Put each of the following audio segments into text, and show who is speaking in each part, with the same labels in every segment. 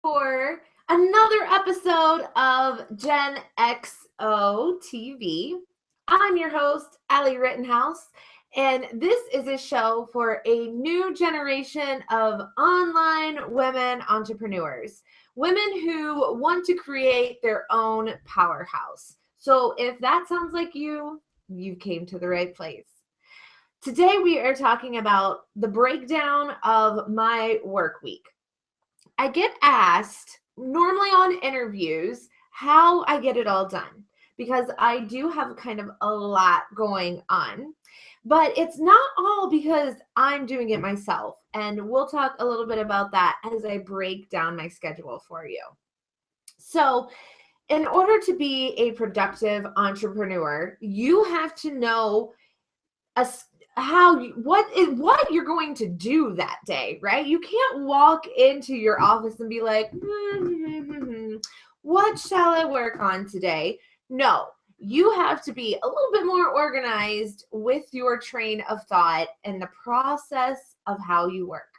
Speaker 1: for another episode of Gen XO TV. I'm your host, Allie Rittenhouse, and this is a show for a new generation of online women entrepreneurs, women who want to create their own powerhouse. So if that sounds like you came to the right place. Today we are talking about the breakdown of my work week. I get asked normally on interviews how I get it all done because I do have kind of a lot going on. But it's not all because I'm doing it myself. And we'll talk a little bit about that as I break down my schedule for you. So, in order to be a productive entrepreneur, you have to know a what you're going to do that day, right? You can't walk into your office and be like, what shall I work on today? No, you have to be a little bit more organized with your train of thought and the process of how you work.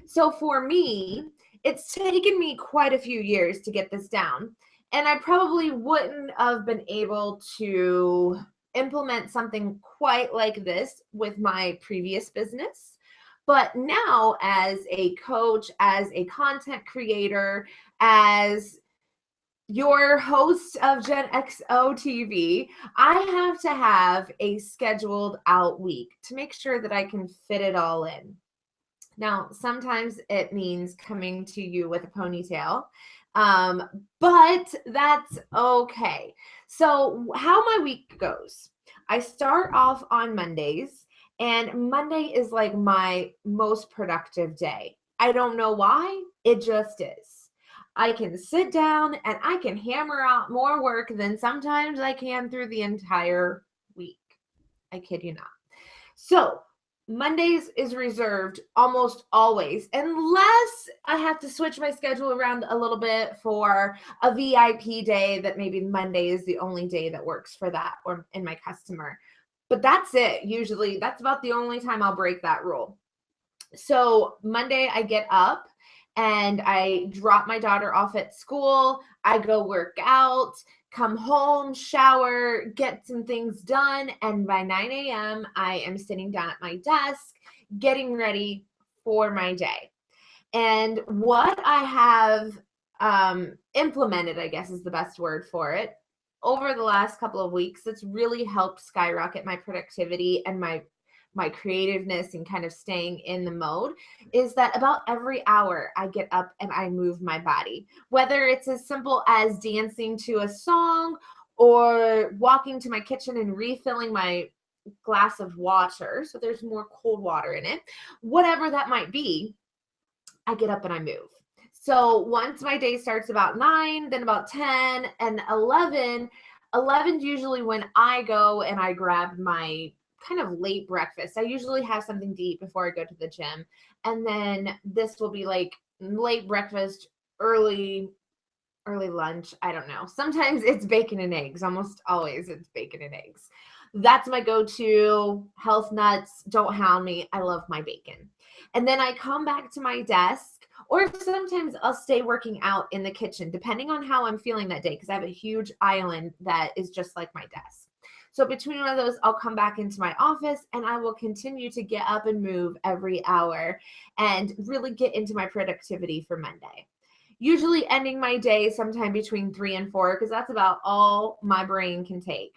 Speaker 1: So for me, it's taken me quite a few years to get this down. And I probably wouldn't have been able to implement something quite like this with my previous business. But now, as a coach, as a content creator, as your host of Gen XO TV, I have to have a scheduled out week to make sure that I can fit it all in. Now, sometimes it means coming to you with a ponytail, but that's okay. So, how my week goes, I start off on Mondays, and Monday is like my most productive day. I don't know why, it just is. I can sit down and I can hammer out more work than sometimes I can through the entire week. I kid you not. So, Mondays is reserved almost always, unless I have to switch my schedule around a little bit for a VIP day that maybe Monday is the only day that works for that or in my customer. But that's it. Usually, that's about the only time I'll break that rule. So, Monday, I get up and I drop my daughter off at school. I go work out, come home, shower, get some things done. And by 9 a.m., I am sitting down at my desk, getting ready for my day. And what I have implemented, I guess is the best word for it, over the last couple of weeks, it's really helped skyrocket my productivity and my creativeness and kind of staying in the mode is that about every hour I get up and I move my body, whether it's as simple as dancing to a song or walking to my kitchen and refilling my glass of water so there's more cold water in it, whatever that might be. I get up and I move. So once my day starts about 9, then about 10 and 11, 11 is usually when I go and I grab my kind of late breakfast. I usually have something to eat before I go to the gym. And then this will be like late breakfast, early lunch. I don't know. Sometimes it's bacon and eggs. Almost always it's bacon and eggs. That's my go-to. Health nuts, don't hound me. I love my bacon. And then I come back to my desk, or sometimes I'll stay working out in the kitchen, depending on how I'm feeling that day, because I have a huge island that is just like my desk. So between one of those, I'll come back into my office and I will continue to get up and move every hour and really get into my productivity for Monday. Usually ending my day sometime between 3 and 4, because that's about all my brain can take.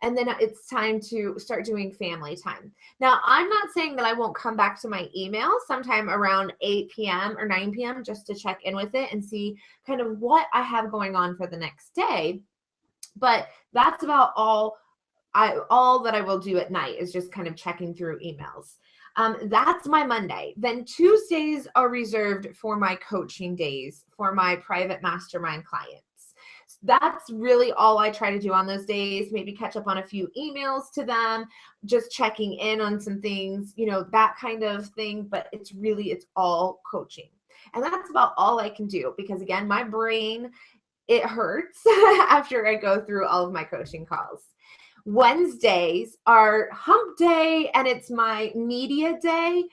Speaker 1: And then it's time to start doing family time. Now, I'm not saying that I won't come back to my email sometime around 8 p.m. or 9 p.m. just to check in with it and see kind of what I have going on for the next day. But that's about all that I will do at night is just kind of checking through emails. That's my Monday. Then Tuesdays are reserved for my coaching days for my private mastermind clients. That's really all I try to do on those days. Maybe catch up on a few emails to them, just checking in on some things, that kind of thing. But it's all coaching. And that's about all I can do because, again, my brain, it hurts after I go through all of my coaching calls. Wednesdays are hump day and it's my media day,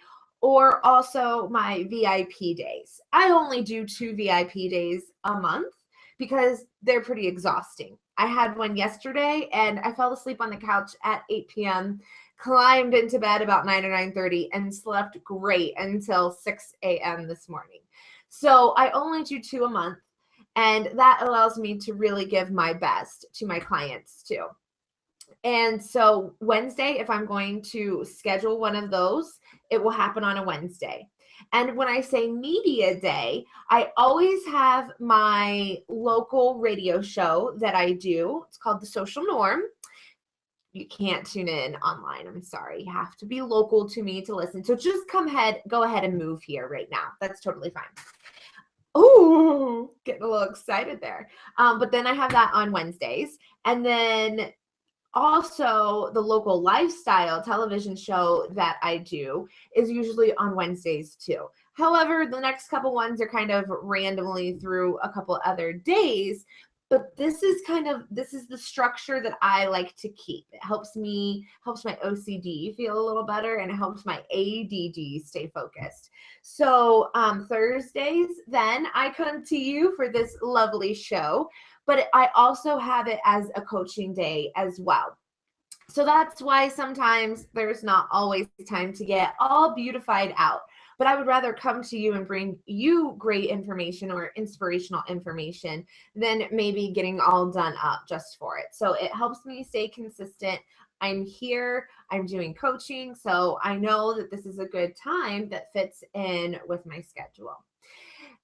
Speaker 1: or also my VIP days. I only do 2 VIP days a month because they're pretty exhausting. I had one yesterday and I fell asleep on the couch at 8 p.m., climbed into bed about 9 or 9:30 and slept great until 6 a.m. this morning. So I only do 2 a month, and that allows me to really give my best to my clients too. And so Wednesday, if I'm going to schedule one of those, it will happen on a Wednesday. And when I say media day, I always have my local radio show that I do. It's called The Social Norm. You can't tune in online. I'm sorry. You have to be local to me to listen. So just go ahead and move here right now. That's totally fine. Oh, getting a little excited there. But then I have that on Wednesdays. And then also the local lifestyle television show that I do is usually on Wednesdays too. However, the next couple ones are kind of randomly through a couple other days, but this is the structure that I like to keep. It helps my OCD feel a little better, and it helps my ADD stay focused. So Thursdays, then I come to you for this lovely show, but I also have it as a coaching day as well. So that's why sometimes there's not always time to get all beautified out. But I would rather come to you and bring you great information or inspirational information than maybe getting all done up just for it. So it helps me stay consistent. I'm here, I'm doing coaching, so I know that this is a good time that fits in with my schedule.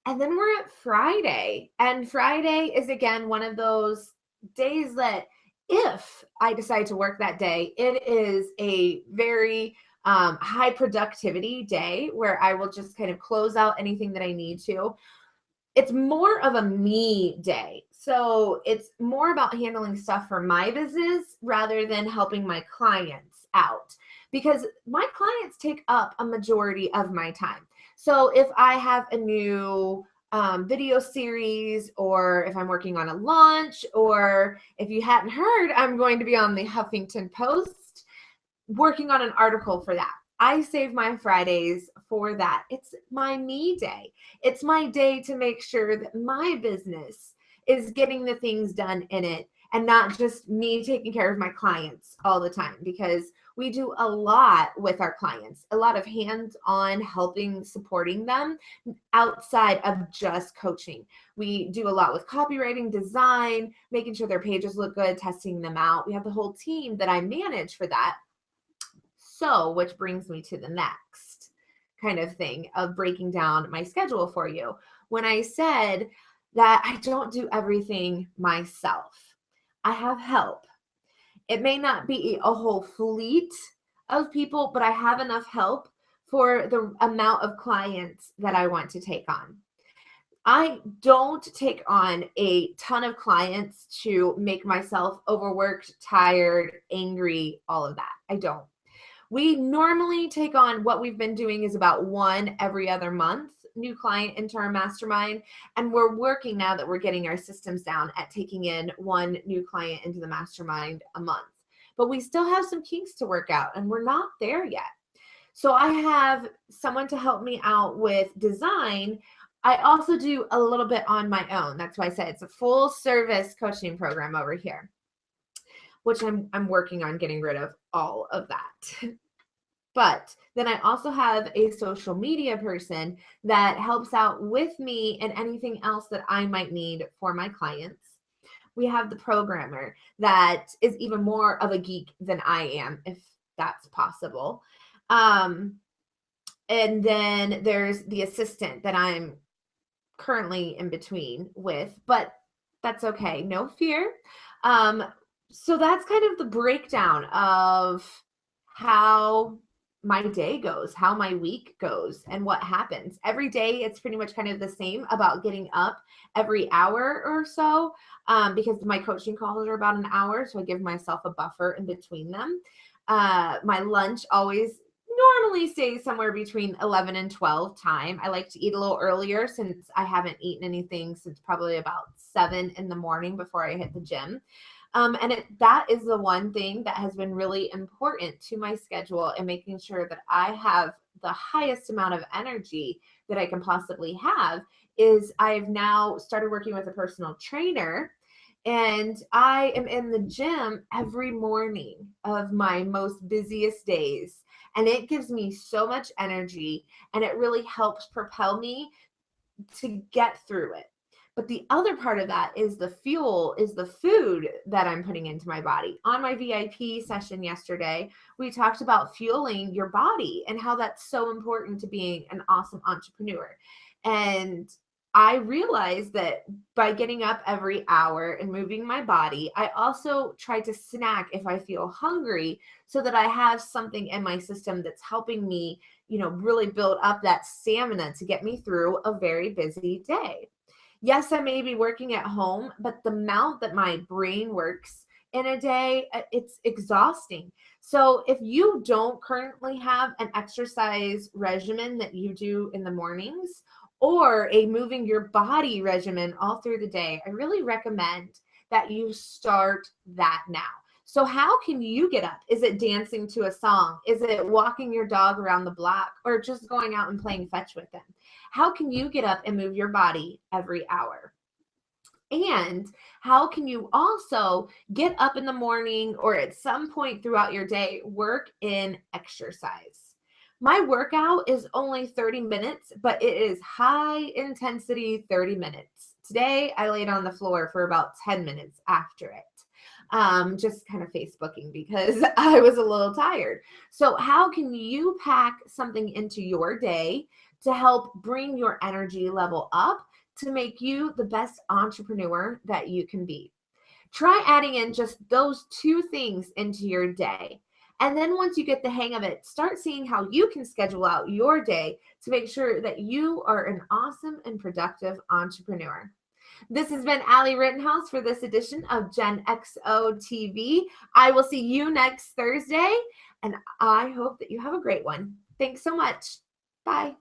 Speaker 1: And then we're at Friday, and Friday is again one of those days that if I decide to work that day, it is a very high productivity day where I will just kind of close out anything that I need to. It's more of a me day. So it's more about handling stuff for my business rather than helping my clients out, because my clients take up a majority of my time. So if I have a new video series, or if I'm working on a launch, or if you hadn't heard, I'm going to be on the Huffington Post working on an article for that. I save my Fridays for that. It's my me day. It's my day to make sure that my business is getting the things done in it, and not just me taking care of my clients all the time, because we do a lot with our clients, a lot of hands-on helping, supporting them outside of just coaching. We do a lot with copywriting, design, making sure their pages look good, testing them out. We have the whole team that I manage for that. So, which brings me to the next kind of thing of breaking down my schedule for you. When I said that I don't do everything myself, I have help. It may not be a whole fleet of people, but I have enough help for the amount of clients that I want to take on. I don't take on a ton of clients to make myself overworked, tired, angry, all of that. I don't. We normally take on, what we've been doing is about one every other month new client into our mastermind. And we're working, now that we're getting our systems down, at taking in one new client into the mastermind a month. But we still have some kinks to work out, and we're not there yet. So I have someone to help me out with design. I also do a little bit on my own. That's why I said it's a full service coaching program over here, which I'm working on getting rid of all of that. But then I also have a social media person that helps out with me and anything else that I might need for my clients. We have the programmer that is even more of a geek than I am, if that's possible. And then there's the assistant that I'm currently in between with, but that's okay. No fear. So that's kind of the breakdown of how my day goes, how my week goes, and what happens. Every day it's pretty much kind of the same, about getting up every hour or so, because my coaching calls are about an hour, so I give myself a buffer in between them. My lunch always normally stays somewhere between 11 and 12 time. I like to eat a little earlier, since I haven't eaten anything since probably about 7 in the morning before I hit the gym. That is the one thing that has been really important to my schedule, and making sure that I have the highest amount of energy that I can possibly have is I've now started working with a personal trainer, and I am in the gym every morning of my most busiest days. And it gives me so much energy, and it really helps propel me to get through it. But the other part of that is the fuel, is the food that I'm putting into my body. On my VIP session yesterday, we talked about fueling your body and how that's so important to being an awesome entrepreneur. And I realized that by getting up every hour and moving my body, I also try to snack if I feel hungry so that I have something in my system that's helping me, really build up that stamina to get me through a very busy day. Yes, I may be working at home, but the amount that my brain works in a day, it's exhausting. So if you don't currently have an exercise regimen that you do in the mornings, or a moving your body regimen all through the day, I really recommend that you start that now. So how can you get up? Is it dancing to a song? Is it walking your dog around the block, or just going out and playing fetch with them? How can you get up and move your body every hour? And how can you also get up in the morning or at some point throughout your day, work in exercise? My workout is only 30 minutes, but it is high intensity 30 minutes. Today, I laid on the floor for about 10 minutes after it. Just kind of Facebooking because I was a little tired. So how can you pack something into your day to help bring your energy level up to make you the best entrepreneur that you can be? Try adding in just those two things into your day. And then once you get the hang of it, start seeing how you can schedule out your day to make sure that you are an awesome and productive entrepreneur. This has been Allie Rittenhouse for this edition of Gen XO TV. I will see you next Thursday, and I hope that you have a great one. Thanks so much. Bye.